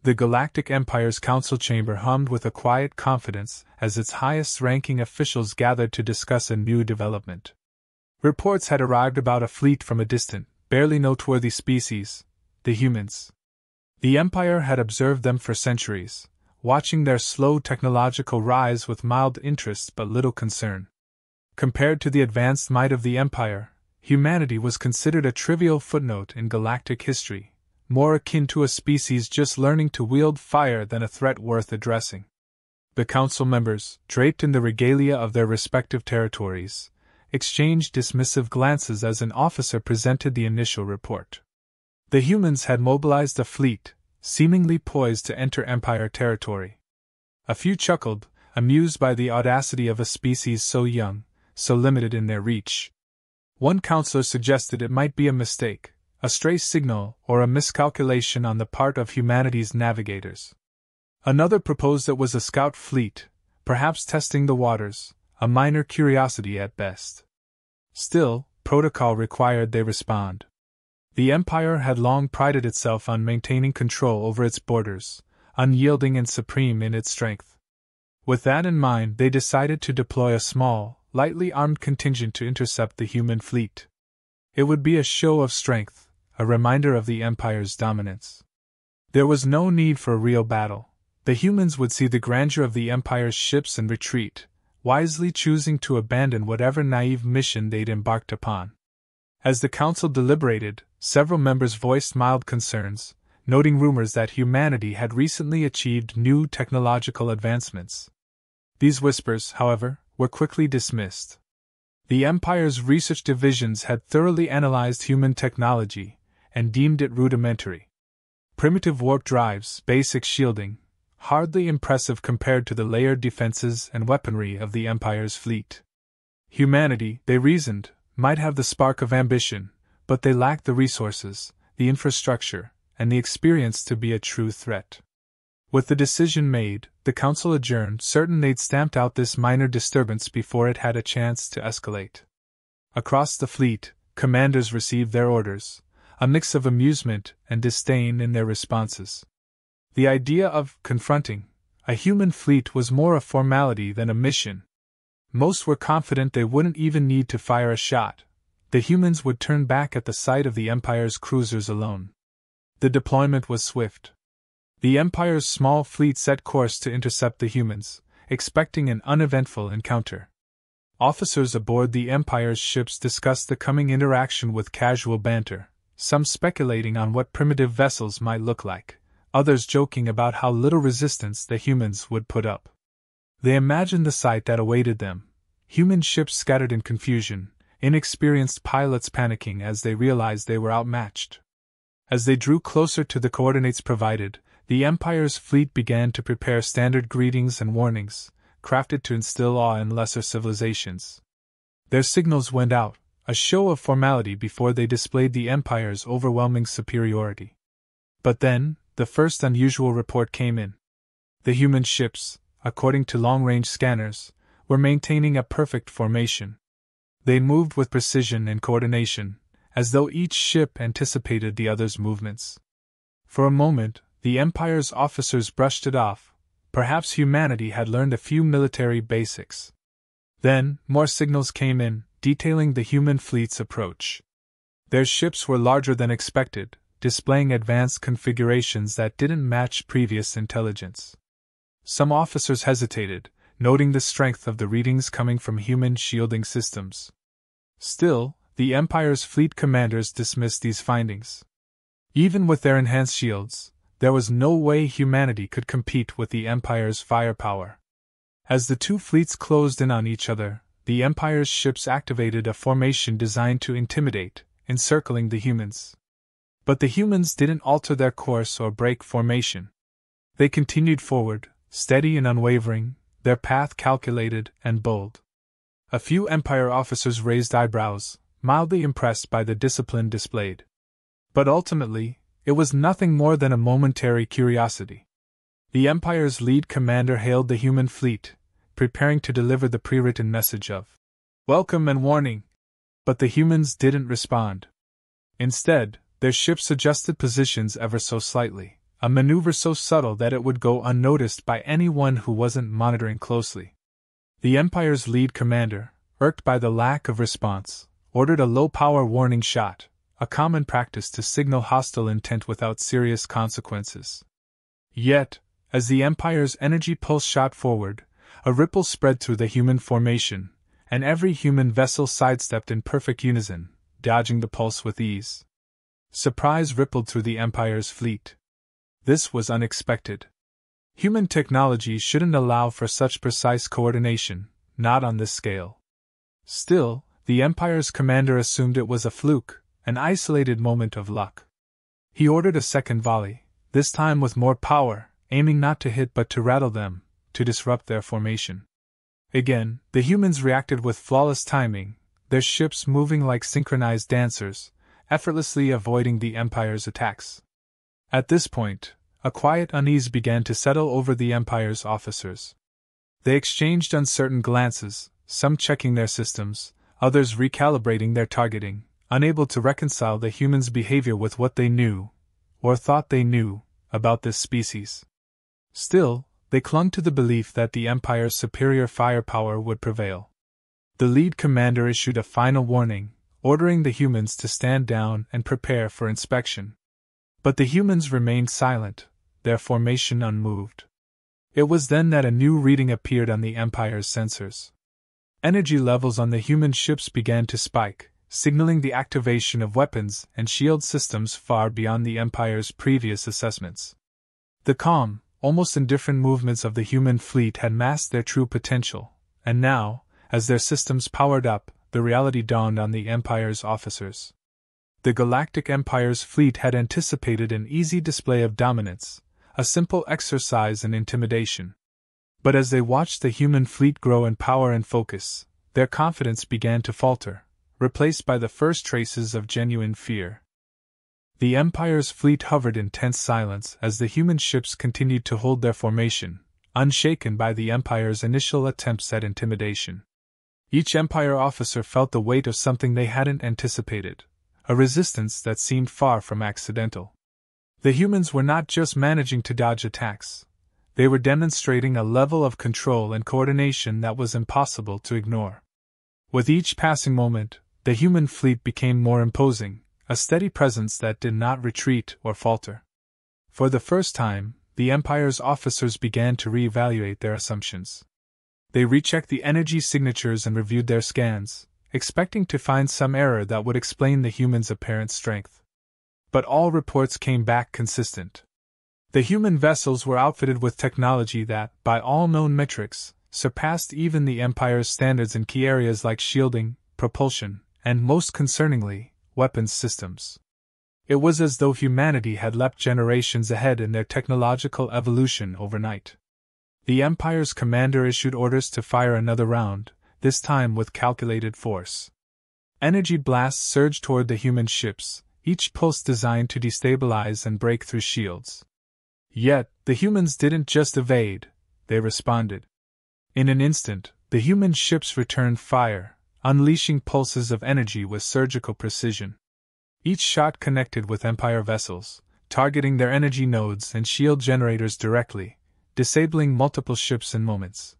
The Galactic Empire's council chamber hummed with a quiet confidence as its highest-ranking officials gathered to discuss a new development. Reports had arrived about a fleet from a distant, barely noteworthy species, the humans. The Empire had observed them for centuries, watching their slow technological rise with mild interest but little concern. Compared to the advanced might of the Empire, humanity was considered a trivial footnote in galactic history, more akin to a species just learning to wield fire than a threat worth addressing. The council members, draped in the regalia of their respective territories, exchanged dismissive glances as an officer presented the initial report. The humans had mobilized a fleet, seemingly poised to enter Empire territory. A few chuckled, amused by the audacity of a species so young, so limited in their reach. One counselor suggested it might be a mistake, a stray signal, or a miscalculation on the part of humanity's navigators. Another proposed it was a scout fleet, perhaps testing the waters, a minor curiosity at best. Still, protocol required they respond. The Empire had long prided itself on maintaining control over its borders, unyielding and supreme in its strength. With that in mind, they decided to deploy a small, lightly armed contingent to intercept the human fleet. It would be a show of strength, a reminder of the Empire's dominance. There was no need for a real battle. The humans would see the grandeur of the Empire's ships and retreat, wisely choosing to abandon whatever naive mission they'd embarked upon. As the council deliberated, several members voiced mild concerns, noting rumors that humanity had recently achieved new technological advancements. These whispers, however, were quickly dismissed. The Empire's research divisions had thoroughly analyzed human technology and deemed it rudimentary. Primitive warp drives, basic shielding, hardly impressive compared to the layered defenses and weaponry of the Empire's fleet. Humanity, they reasoned, might have the spark of ambition, but they lacked the resources, the infrastructure, and the experience to be a true threat. With the decision made, the council adjourned, certain they'd stamped out this minor disturbance before it had a chance to escalate. Across the fleet, commanders received their orders, a mix of amusement and disdain in their responses. The idea of confronting a human fleet was more a formality than a mission. Most were confident they wouldn't even need to fire a shot. The humans would turn back at the sight of the Empire's cruisers alone. The deployment was swift. The Empire's small fleet set course to intercept the humans, expecting an uneventful encounter. Officers aboard the Empire's ships discussed the coming interaction with casual banter, some speculating on what primitive vessels might look like, others joking about how little resistance the humans would put up. They imagined the sight that awaited them: human ships scattered in confusion, inexperienced pilots panicking as they realized they were outmatched. As they drew closer to the coordinates provided, the Empire's fleet began to prepare standard greetings and warnings, crafted to instill awe in lesser civilizations. Their signals went out, a show of formality before they displayed the Empire's overwhelming superiority. But then, the first unusual report came in. The human ships, according to long-range scanners, were maintaining a perfect formation. They moved with precision and coordination, as though each ship anticipated the other's movements. For a moment, the Empire's officers brushed it off. Perhaps humanity had learned a few military basics. Then, more signals came in, detailing the human fleet's approach. Their ships were larger than expected, displaying advanced configurations that didn't match previous intelligence. Some officers hesitated, noting the strength of the readings coming from human shielding systems. Still, the Empire's fleet commanders dismissed these findings. Even with their enhanced shields, there was no way humanity could compete with the Empire's firepower. As the two fleets closed in on each other, the Empire's ships activated a formation designed to intimidate, encircling the humans. But the humans didn't alter their course or break formation. They continued forward, steady and unwavering, their path calculated and bold. A few Empire officers raised eyebrows, mildly impressed by the discipline displayed. But ultimately, it was nothing more than a momentary curiosity. The Empire's lead commander hailed the human fleet, preparing to deliver the pre-written message of welcome and warning. But the humans didn't respond. Instead, their ships adjusted positions ever so slightly, a maneuver so subtle that it would go unnoticed by anyone who wasn't monitoring closely. The Empire's lead commander, irked by the lack of response, ordered a low-power warning shot, a common practice to signal hostile intent without serious consequences. Yet, as the Empire's energy pulse shot forward, a ripple spread through the human formation, and every human vessel sidestepped in perfect unison, dodging the pulse with ease. Surprise rippled through the Empire's fleet. This was unexpected. Human technology shouldn't allow for such precise coordination, not on this scale. Still, the Empire's commander assumed it was a fluke, an isolated moment of luck. He ordered a second volley, this time with more power, aiming not to hit but to rattle them, to disrupt their formation. Again, the humans reacted with flawless timing, their ships moving like synchronized dancers, effortlessly avoiding the Empire's attacks. At this point, a quiet unease began to settle over the Empire's officers. They exchanged uncertain glances, some checking their systems, others recalibrating their targeting, unable to reconcile the humans' behavior with what they knew, or thought they knew, about this species. Still, they clung to the belief that the Empire's superior firepower would prevail. The lead commander issued a final warning, ordering the humans to stand down and prepare for inspection. But the humans remained silent, their formation unmoved. It was then that a new reading appeared on the Empire's sensors. Energy levels on the human ships began to spike, signaling the activation of weapons and shield systems far beyond the Empire's previous assessments. The calm, almost indifferent movements of the human fleet had masked their true potential, and now, as their systems powered up, the reality dawned on the Empire's officers. The Galactic Empire's fleet had anticipated an easy display of dominance, a simple exercise in intimidation. But as they watched the human fleet grow in power and focus, their confidence began to falter, replaced by the first traces of genuine fear. The Empire's fleet hovered in tense silence as the human ships continued to hold their formation, unshaken by the Empire's initial attempts at intimidation. Each Empire officer felt the weight of something they hadn't anticipated, a resistance that seemed far from accidental. The humans were not just managing to dodge attacks, they were demonstrating a level of control and coordination that was impossible to ignore. With each passing moment, the human fleet became more imposing, a steady presence that did not retreat or falter. For the first time, the Empire's officers began to reevaluate their assumptions. They rechecked the energy signatures and reviewed their scans, expecting to find some error that would explain the humans' apparent strength. But all reports came back consistent. The human vessels were outfitted with technology that, by all known metrics, surpassed even the Empire's standards in key areas like shielding, propulsion, and most concerningly, weapons systems. It was as though humanity had leapt generations ahead in their technological evolution overnight. The Empire's commander issued orders to fire another round, this time with calculated force. Energy blasts surged toward the human ships, each pulse designed to destabilize and break through shields. Yet, the humans didn't just evade, they responded. In an instant, the human ships returned fire, unleashing pulses of energy with surgical precision. Each shot connected with Empire vessels, targeting their energy nodes and shield generators directly, disabling multiple ships in moments.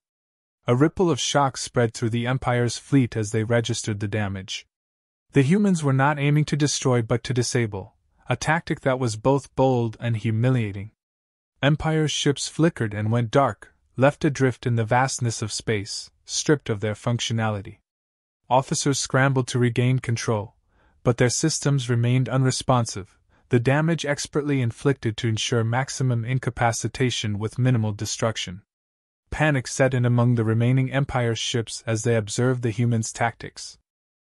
A ripple of shock spread through the Empire's fleet as they registered the damage. The humans were not aiming to destroy but to disable, a tactic that was both bold and humiliating. Empire's ships flickered and went dark, left adrift in the vastness of space, stripped of their functionality. Officers scrambled to regain control, but their systems remained unresponsive, the damage expertly inflicted to ensure maximum incapacitation with minimal destruction. Panic set in among the remaining Empire ships as they observed the humans' tactics.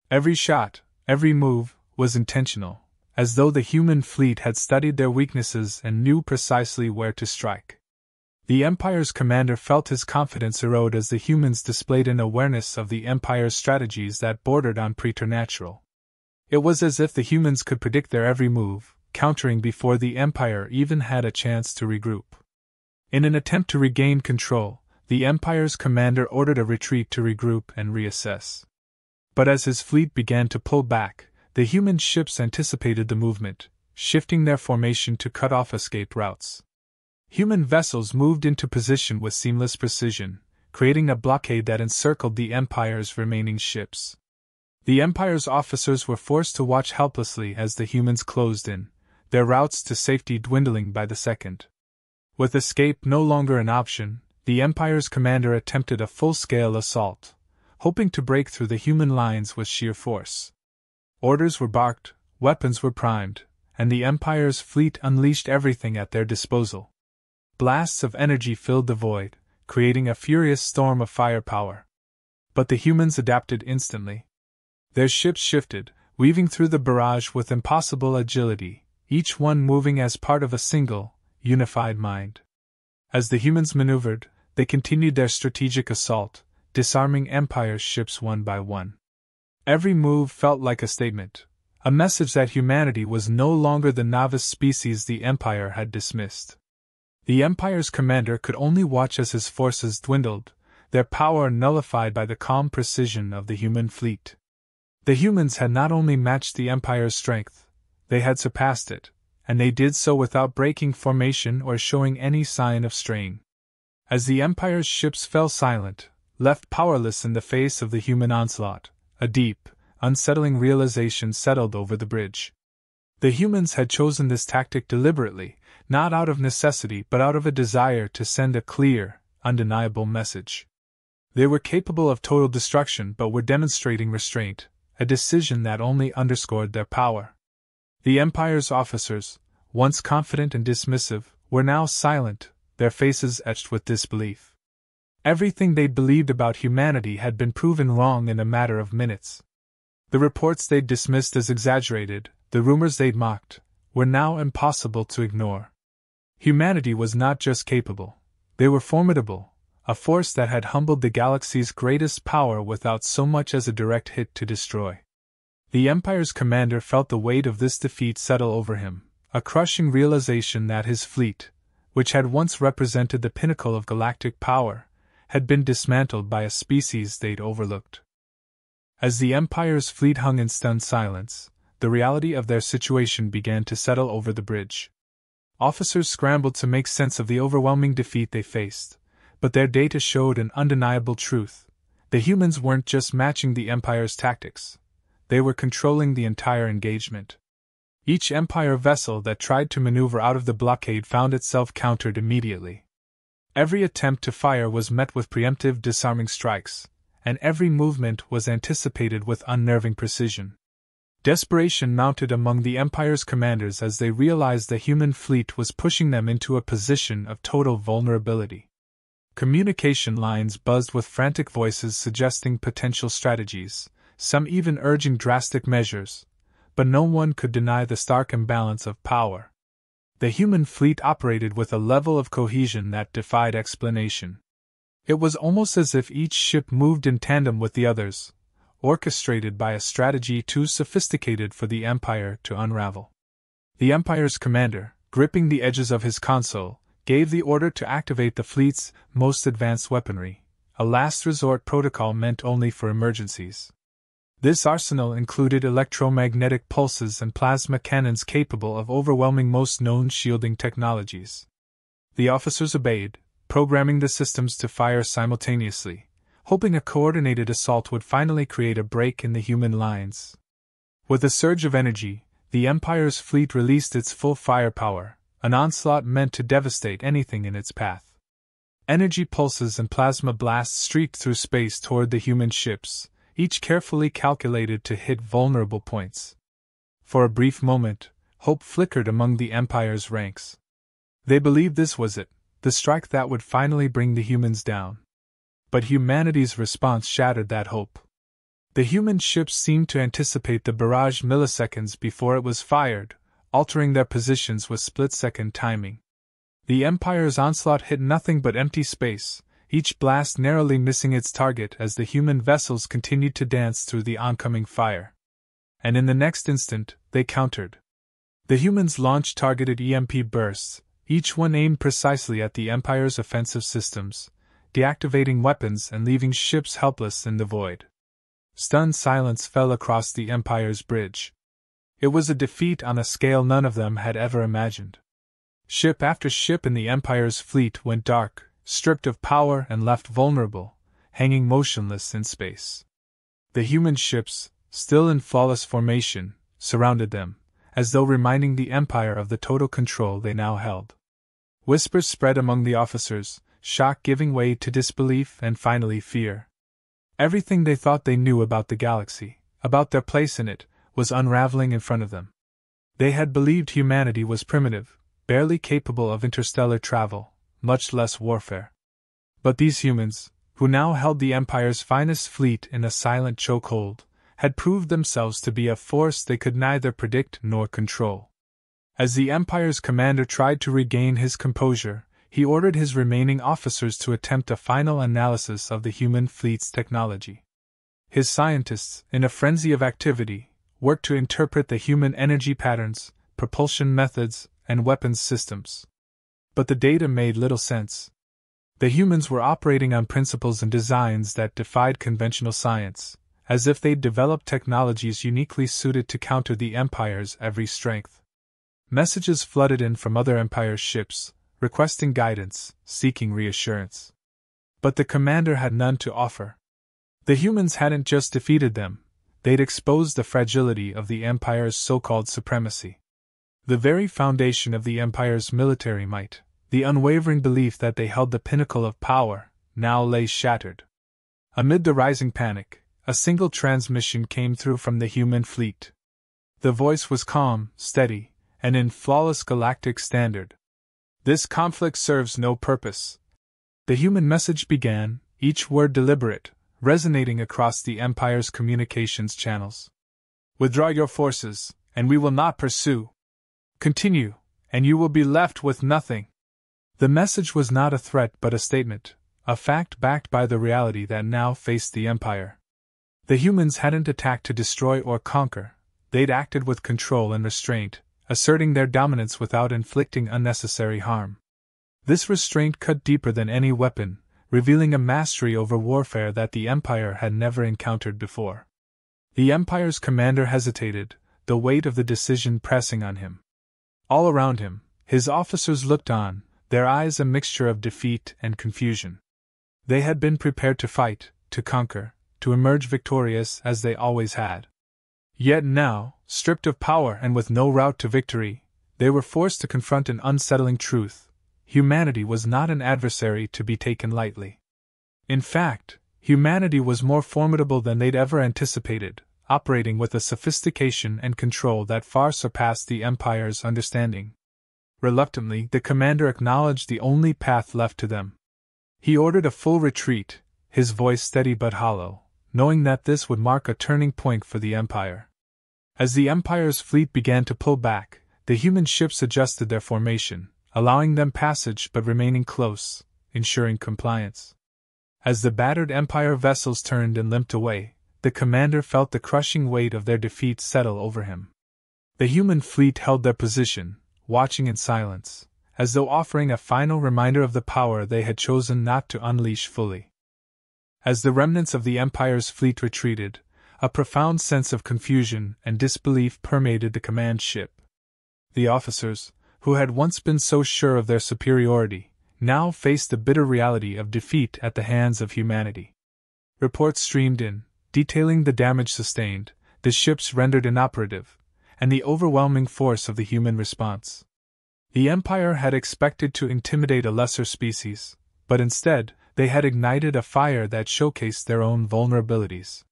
Every shot, every move, was intentional, as though the human fleet had studied their weaknesses and knew precisely where to strike. The Empire's commander felt his confidence erode as the humans displayed an awareness of the Empire's strategies that bordered on preternatural. It was as if the humans could predict their every move, countering before the Empire even had a chance to regroup. In an attempt to regain control, the Empire's commander ordered a retreat to regroup and reassess. But as his fleet began to pull back, the human ships anticipated the movement, shifting their formation to cut off escape routes. Human vessels moved into position with seamless precision, creating a blockade that encircled the Empire's remaining ships. The Empire's officers were forced to watch helplessly as the humans closed in, their routes to safety dwindling by the second. With escape no longer an option, the Empire's commander attempted a full-scale assault, hoping to break through the human lines with sheer force. Orders were barked, weapons were primed, and the Empire's fleet unleashed everything at their disposal. Blasts of energy filled the void, creating a furious storm of firepower. But the humans adapted instantly. Their ships shifted, weaving through the barrage with impossible agility, each one moving as part of a single, unified mind. As the humans maneuvered, they continued their strategic assault, disarming Empire's ships one by one. Every move felt like a statement, a message that humanity was no longer the novice species the Empire had dismissed. The Empire's commander could only watch as his forces dwindled, their power nullified by the calm precision of the human fleet. The humans had not only matched the Empire's strength, they had surpassed it, and they did so without breaking formation or showing any sign of straying. As the Empire's ships fell silent, left powerless in the face of the human onslaught, a deep, unsettling realization settled over the bridge. The humans had chosen this tactic deliberately, not out of necessity but out of a desire to send a clear, undeniable message. They were capable of total destruction but were demonstrating restraint, a decision that only underscored their power. The Empire's officers, once confident and dismissive, were now silent, their faces etched with disbelief. Everything they'd believed about humanity had been proven wrong in a matter of minutes. The reports they'd dismissed as exaggerated, the rumors they'd mocked, were now impossible to ignore. Humanity was not just capable, they were formidable, a force that had humbled the galaxy's greatest power without so much as a direct hit to destroy. The Empire's commander felt the weight of this defeat settle over him, a crushing realization that his fleet, which had once represented the pinnacle of galactic power, had been dismantled by a species they'd overlooked. As the Empire's fleet hung in stunned silence, the reality of their situation began to settle over the bridge. Officers scrambled to make sense of the overwhelming defeat they faced, but their data showed an undeniable truth. The humans weren't just matching the Empire's tactics, they were controlling the entire engagement. Each Empire vessel that tried to maneuver out of the blockade found itself countered immediately. Every attempt to fire was met with preemptive disarming strikes, and every movement was anticipated with unnerving precision. Desperation mounted among the Empire's commanders as they realized the human fleet was pushing them into a position of total vulnerability. Communication lines buzzed with frantic voices suggesting potential strategies, some even urging drastic measures, but no one could deny the stark imbalance of power. The human fleet operated with a level of cohesion that defied explanation. It was almost as if each ship moved in tandem with the others, orchestrated by a strategy too sophisticated for the Empire to unravel. The Empire's commander, gripping the edges of his console, gave the order to activate the fleet's most advanced weaponry, a last resort protocol meant only for emergencies. This arsenal included electromagnetic pulses and plasma cannons capable of overwhelming most known shielding technologies. The officers obeyed, programming the systems to fire simultaneously, hoping a coordinated assault would finally create a break in the human lines. With a surge of energy, the Empire's fleet released its full firepower, an onslaught meant to devastate anything in its path. Energy pulses and plasma blasts streaked through space toward the human ships, each carefully calculated to hit vulnerable points. For a brief moment, hope flickered among the Empire's ranks. They believed this was it, the strike that would finally bring the humans down. But humanity's response shattered that hope. The human ships seemed to anticipate the barrage milliseconds before it was fired, altering their positions with split-second timing. The Empire's onslaught hit nothing but empty space, each blast narrowly missing its target as the human vessels continued to dance through the oncoming fire. And in the next instant, they countered. The humans launched targeted EMP bursts, each one aimed precisely at the Empire's offensive systems, deactivating weapons and leaving ships helpless in the void. Stunned silence fell across the Empire's bridge. It was a defeat on a scale none of them had ever imagined. Ship after ship in the Empire's fleet went dark, stripped of power and left vulnerable, hanging motionless in space. The human ships, still in flawless formation, surrounded them, as though reminding the Empire of the total control they now held. Whispers spread among the officers, shock giving way to disbelief and finally fear. Everything they thought they knew about the galaxy, about their place in it, was unraveling in front of them. They had believed humanity was primitive, barely capable of interstellar travel, much less warfare. But these humans, who now held the Empire's finest fleet in a silent chokehold, had proved themselves to be a force they could neither predict nor control. As the Empire's commander tried to regain his composure, he ordered his remaining officers to attempt a final analysis of the human fleet's technology. His scientists, in a frenzy of activity, worked to interpret the human energy patterns, propulsion methods, and weapons systems. But the data made little sense. The humans were operating on principles and designs that defied conventional science, as if they'd developed technologies uniquely suited to counter the Empire's every strength. Messages flooded in from other Empire ships, requesting guidance, seeking reassurance. But the commander had none to offer. The humans hadn't just defeated them, they'd exposed the fragility of the Empire's so-called supremacy. The very foundation of the Empire's military might, the unwavering belief that they held the pinnacle of power, now lay shattered. Amid the rising panic, a single transmission came through from the human fleet. The voice was calm, steady, and in flawless galactic standard. "This conflict serves no purpose." The human message began, each word deliberate, resonating across the Empire's communications channels. "Withdraw your forces, and we will not pursue. Continue, and you will be left with nothing." The message was not a threat but a statement, a fact backed by the reality that now faced the Empire. The humans hadn't attacked to destroy or conquer, they'd acted with control and restraint, asserting their dominance without inflicting unnecessary harm. This restraint cut deeper than any weapon, revealing a mastery over warfare that the Empire had never encountered before. The Empire's commander hesitated, the weight of the decision pressing on him. All around him, his officers looked on, their eyes a mixture of defeat and confusion. They had been prepared to fight, to conquer, to emerge victorious as they always had. Yet now, stripped of power and with no route to victory, they were forced to confront an unsettling truth. Humanity was not an adversary to be taken lightly. In fact, humanity was more formidable than they'd ever anticipated, operating with a sophistication and control that far surpassed the Empire's understanding. Reluctantly, the commander acknowledged the only path left to them. He ordered a full retreat, his voice steady but hollow, knowing that this would mark a turning point for the Empire. As the Empire's fleet began to pull back, the human ships adjusted their formation, allowing them passage but remaining close, ensuring compliance. As the battered Empire vessels turned and limped away, the commander felt the crushing weight of their defeat settle over him. The human fleet held their position, watching in silence, as though offering a final reminder of the power they had chosen not to unleash fully. As the remnants of the Empire's fleet retreated, a profound sense of confusion and disbelief permeated the command ship. The officers, who had once been so sure of their superiority, now faced the bitter reality of defeat at the hands of humanity. Reports streamed in, detailing the damage sustained, the ships rendered inoperative, and the overwhelming force of the human response. The Empire had expected to intimidate a lesser species, but instead, they had ignited a fire that showcased their own vulnerabilities.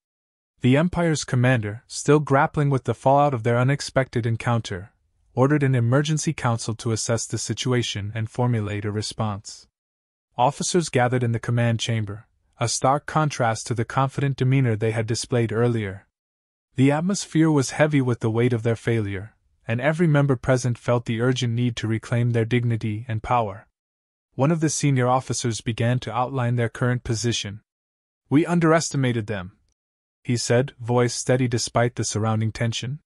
The Empire's commander, still grappling with the fallout of their unexpected encounter, ordered an emergency council to assess the situation and formulate a response. Officers gathered in the command chamber, a stark contrast to the confident demeanor they had displayed earlier. The atmosphere was heavy with the weight of their failure, and every member present felt the urgent need to reclaim their dignity and power. One of the senior officers began to outline their current position. "We underestimated them," he said, voice steady despite the surrounding tension.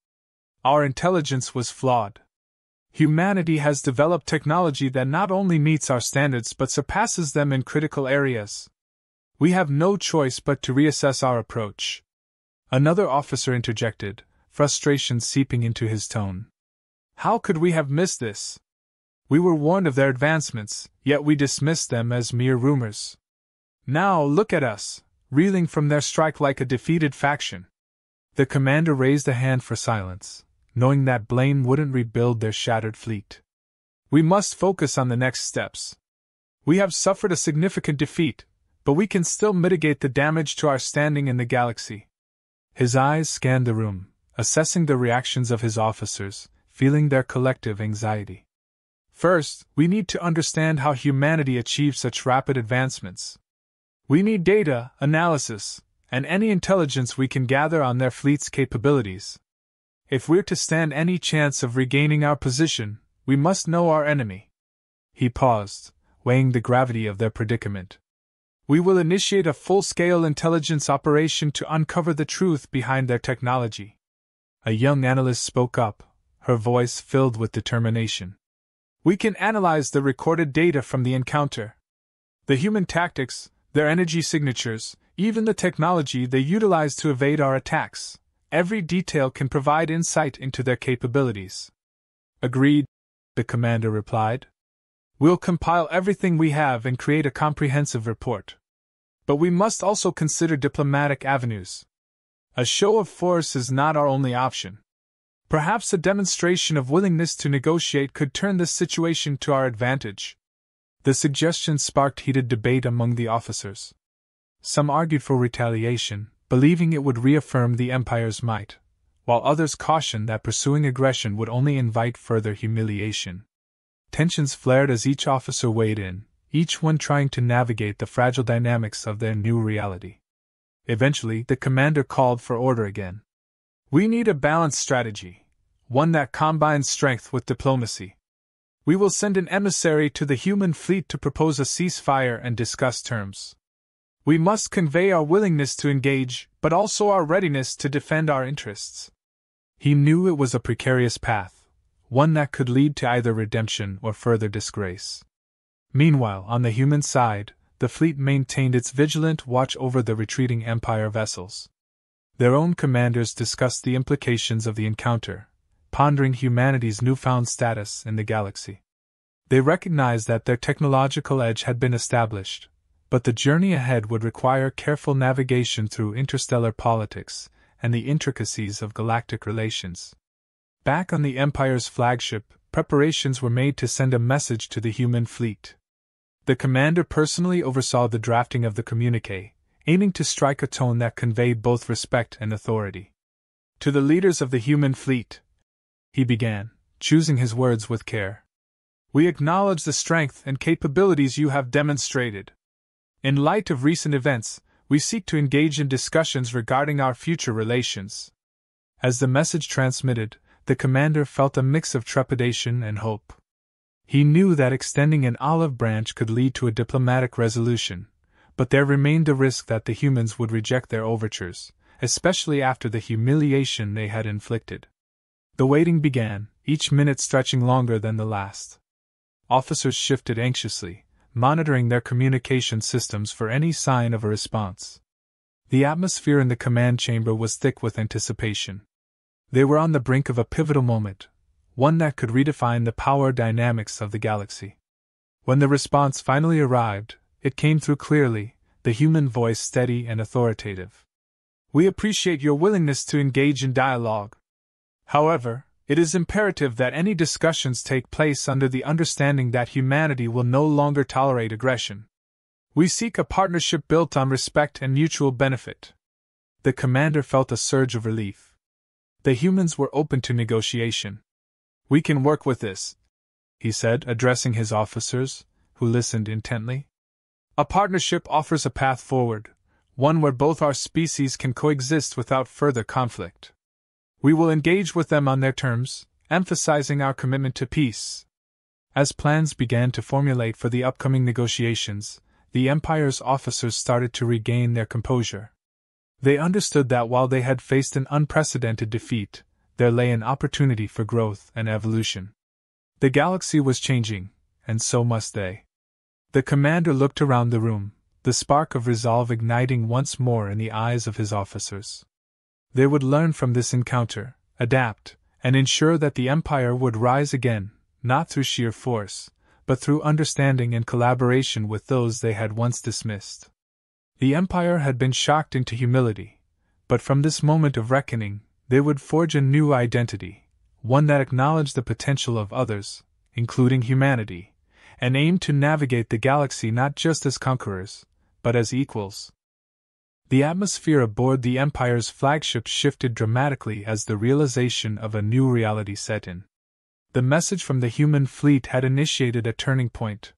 "Our intelligence was flawed. Humanity has developed technology that not only meets our standards but surpasses them in critical areas. We have no choice but to reassess our approach." Another officer interjected, frustration seeping into his tone. How could we have missed this? We were warned of their advancements, yet we dismissed them as mere rumors. Now look at us, reeling from their strike like a defeated faction. The commander raised a hand for silence, knowing that Blaine wouldn't rebuild their shattered fleet. We must focus on the next steps. We have suffered a significant defeat, but we can still mitigate the damage to our standing in the galaxy. His eyes scanned the room, assessing the reactions of his officers, feeling their collective anxiety. First, we need to understand how humanity achieved such rapid advancements. We need data, analysis, and any intelligence we can gather on their fleet's capabilities. If we're to stand any chance of regaining our position, we must know our enemy. He paused, weighing the gravity of their predicament. We will initiate a full-scale intelligence operation to uncover the truth behind their technology. A young analyst spoke up, her voice filled with determination. We can analyze the recorded data from the encounter. The human tactics, their energy signatures, even the technology they utilize to evade our attacks. Every detail can provide insight into their capabilities. Agreed, the commander replied. We'll compile everything we have and create a comprehensive report. But we must also consider diplomatic avenues. A show of force is not our only option. Perhaps a demonstration of willingness to negotiate could turn this situation to our advantage. The suggestion sparked heated debate among the officers. Some argued for retaliation, believing it would reaffirm the Empire's might, while others cautioned that pursuing aggression would only invite further humiliation. Tensions flared as each officer weighed in, each one trying to navigate the fragile dynamics of their new reality. Eventually, the commander called for order again. We need a balanced strategy, one that combines strength with diplomacy. We will send an emissary to the human fleet to propose a ceasefire and discuss terms. We must convey our willingness to engage, but also our readiness to defend our interests. He knew it was a precarious path, one that could lead to either redemption or further disgrace. Meanwhile, on the human side, the fleet maintained its vigilant watch over the retreating Empire vessels. Their own commanders discussed the implications of the encounter, pondering humanity's newfound status in the galaxy. They recognized that their technological edge had been established, but the journey ahead would require careful navigation through interstellar politics and the intricacies of galactic relations. Back on the Empire's flagship, preparations were made to send a message to the human fleet. The commander personally oversaw the drafting of the communiqué, aiming to strike a tone that conveyed both respect and authority. To the leaders of the human fleet, he began, choosing his words with care. We acknowledge the strength and capabilities you have demonstrated. In light of recent events, we seek to engage in discussions regarding our future relations. As the message transmitted, the commander felt a mix of trepidation and hope. He knew that extending an olive branch could lead to a diplomatic resolution, but there remained the risk that the humans would reject their overtures, especially after the humiliation they had inflicted. The waiting began, each minute stretching longer than the last. Officers shifted anxiously, monitoring their communication systems for any sign of a response. The atmosphere in the command chamber was thick with anticipation. They were on the brink of a pivotal moment, one that could redefine the power dynamics of the galaxy. When the response finally arrived, it came through clearly, the human voice steady and authoritative. We appreciate your willingness to engage in dialogue. However, it is imperative that any discussions take place under the understanding that humanity will no longer tolerate aggression. We seek a partnership built on respect and mutual benefit. The commander felt a surge of relief. The humans were open to negotiation. We can work with this, he said, addressing his officers, who listened intently. A partnership offers a path forward, one where both our species can coexist without further conflict. We will engage with them on their terms, emphasizing our commitment to peace. As plans began to formulate for the upcoming negotiations, the Empire's officers started to regain their composure. They understood that while they had faced an unprecedented defeat, there lay an opportunity for growth and evolution. The galaxy was changing, and so must they. The commander looked around the room, the spark of resolve igniting once more in the eyes of his officers. They would learn from this encounter, adapt, and ensure that the Empire would rise again, not through sheer force, but through understanding and collaboration with those they had once dismissed. The Empire had been shocked into humility, but from this moment of reckoning, they would forge a new identity, one that acknowledged the potential of others, including humanity, and aimed to navigate the galaxy not just as conquerors, but as equals. The atmosphere aboard the Empire's flagship shifted dramatically as the realization of a new reality set in. The message from the human fleet had initiated a turning point.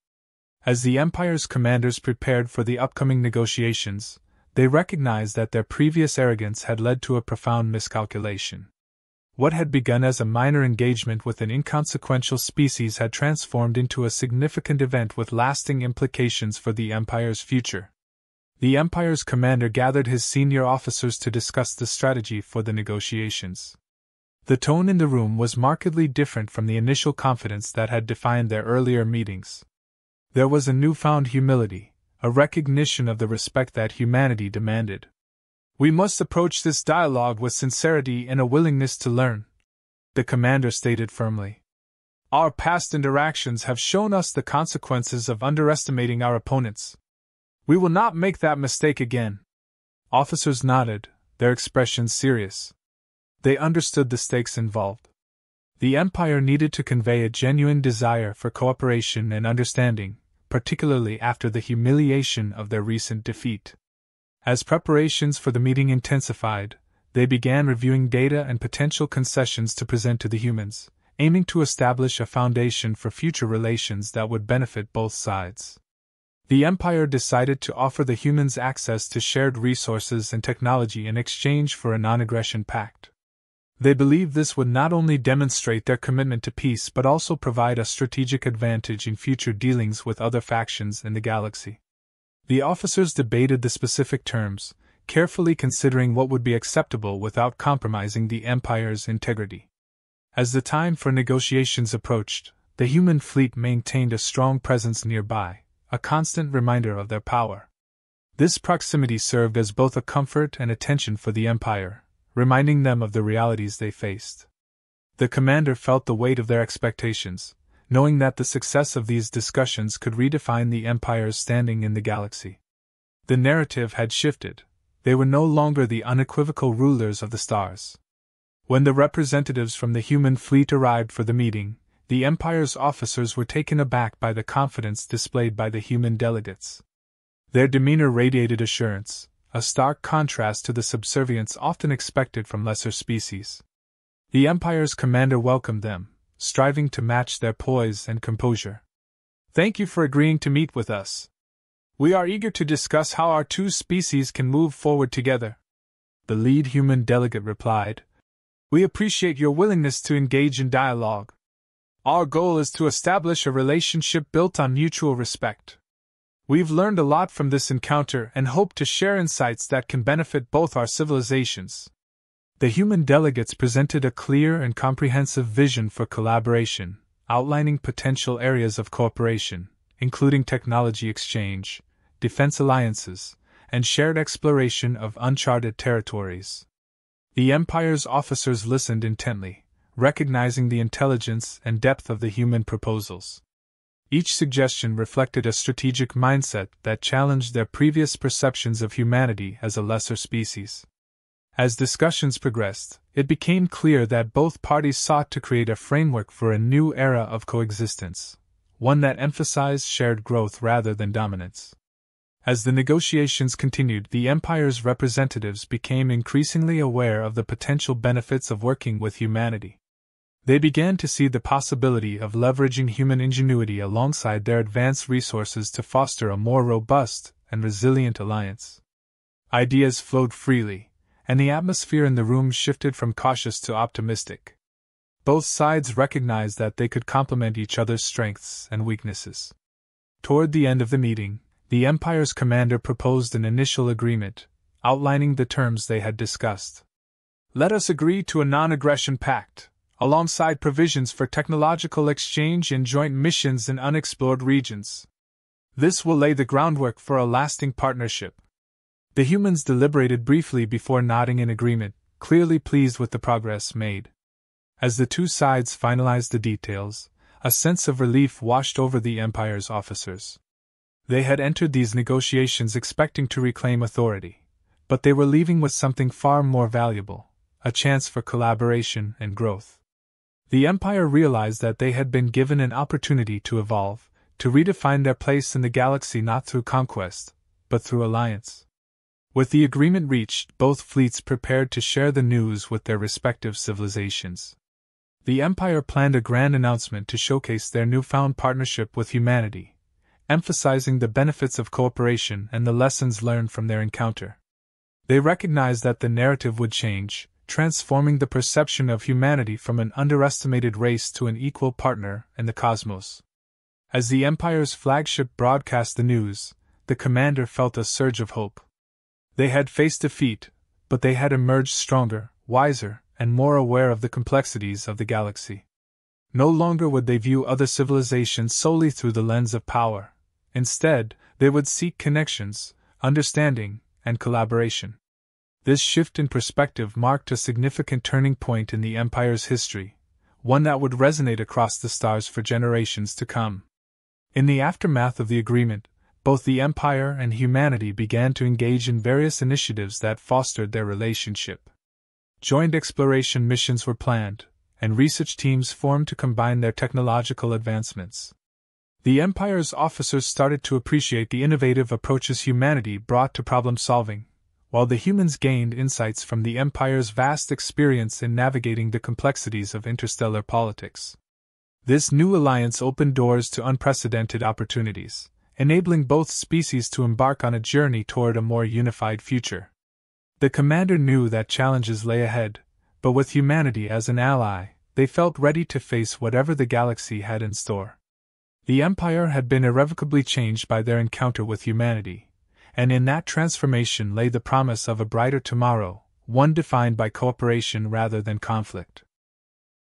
As the Empire's commanders prepared for the upcoming negotiations, they recognized that their previous arrogance had led to a profound miscalculation. What had begun as a minor engagement with an inconsequential species had transformed into a significant event with lasting implications for the Empire's future. The Empire's commander gathered his senior officers to discuss the strategy for the negotiations. The tone in the room was markedly different from the initial confidence that had defined their earlier meetings. There was a newfound humility, a recognition of the respect that humanity demanded. "We must approach this dialogue with sincerity and a willingness to learn," the commander stated firmly. "Our past interactions have shown us the consequences of underestimating our opponents. We will not make that mistake again." Officers nodded, their expressions serious. They understood the stakes involved. The Empire needed to convey a genuine desire for cooperation and understanding, particularly after the humiliation of their recent defeat. As preparations for the meeting intensified, they began reviewing data and potential concessions to present to the humans, aiming to establish a foundation for future relations that would benefit both sides. The Empire decided to offer the humans access to shared resources and technology in exchange for a non-aggression pact. They believed this would not only demonstrate their commitment to peace but also provide a strategic advantage in future dealings with other factions in the galaxy. The officers debated the specific terms, carefully considering what would be acceptable without compromising the Empire's integrity. As the time for negotiations approached, the human fleet maintained a strong presence nearby, a constant reminder of their power. This proximity served as both a comfort and a tension for the Empire, reminding them of the realities they faced. The commander felt the weight of their expectations, knowing that the success of these discussions could redefine the Empire's standing in the galaxy. The narrative had shifted. They were no longer the unequivocal rulers of the stars. When the representatives from the human fleet arrived for the meeting, the Empire's officers were taken aback by the confidence displayed by the human delegates. Their demeanor radiated assurance, a stark contrast to the subservience often expected from lesser species. The Empire's commander welcomed them, striving to match their poise and composure. "Thank you for agreeing to meet with us. We are eager to discuss how our two species can move forward together," the lead human delegate replied. "We appreciate your willingness to engage in dialogue. Our goal is to establish a relationship built on mutual respect. We've learned a lot from this encounter and hope to share insights that can benefit both our civilizations." The human delegates presented a clear and comprehensive vision for collaboration, outlining potential areas of cooperation, including technology exchange, defense alliances, and shared exploration of uncharted territories. The Empire's officers listened intently, recognizing the intelligence and depth of the human proposals. Each suggestion reflected a strategic mindset that challenged their previous perceptions of humanity as a lesser species. As discussions progressed, it became clear that both parties sought to create a framework for a new era of coexistence, one that emphasized shared growth rather than dominance. As the negotiations continued, the Empire's representatives became increasingly aware of the potential benefits of working with humanity. They began to see the possibility of leveraging human ingenuity alongside their advanced resources to foster a more robust and resilient alliance. Ideas flowed freely, and the atmosphere in the room shifted from cautious to optimistic. Both sides recognized that they could complement each other's strengths and weaknesses. Toward the end of the meeting, the Empire's commander proposed an initial agreement, outlining the terms they had discussed. "Let us agree to a non-aggression pact, alongside provisions for technological exchange and joint missions in unexplored regions. This will lay the groundwork for a lasting partnership." The humans deliberated briefly before nodding in agreement, clearly pleased with the progress made. As the two sides finalized the details, a sense of relief washed over the Empire's officers. They had entered these negotiations expecting to reclaim authority, but they were leaving with something far more valuable, a chance for collaboration and growth. The Empire realized that they had been given an opportunity to evolve, to redefine their place in the galaxy not through conquest, but through alliance. With the agreement reached, both fleets prepared to share the news with their respective civilizations. The Empire planned a grand announcement to showcase their newfound partnership with humanity, emphasizing the benefits of cooperation and the lessons learned from their encounter. They recognized that the narrative would change, transforming the perception of humanity from an underestimated race to an equal partner in the cosmos. As the Empire's flagship broadcast the news, the commander felt a surge of hope. They had faced defeat, but they had emerged stronger, wiser, and more aware of the complexities of the galaxy. No longer would they view other civilizations solely through the lens of power. Instead, they would seek connections, understanding, and collaboration. This shift in perspective marked a significant turning point in the Empire's history, one that would resonate across the stars for generations to come. In the aftermath of the agreement, both the Empire and humanity began to engage in various initiatives that fostered their relationship. Joint exploration missions were planned, and research teams formed to combine their technological advancements. The Empire's officers started to appreciate the innovative approaches humanity brought to problem solving, while the humans gained insights from the Empire's vast experience in navigating the complexities of interstellar politics. This new alliance opened doors to unprecedented opportunities, enabling both species to embark on a journey toward a more unified future. The commander knew that challenges lay ahead, but with humanity as an ally, they felt ready to face whatever the galaxy had in store. The Empire had been irrevocably changed by their encounter with humanity, and in that transformation lay the promise of a brighter tomorrow, one defined by cooperation rather than conflict.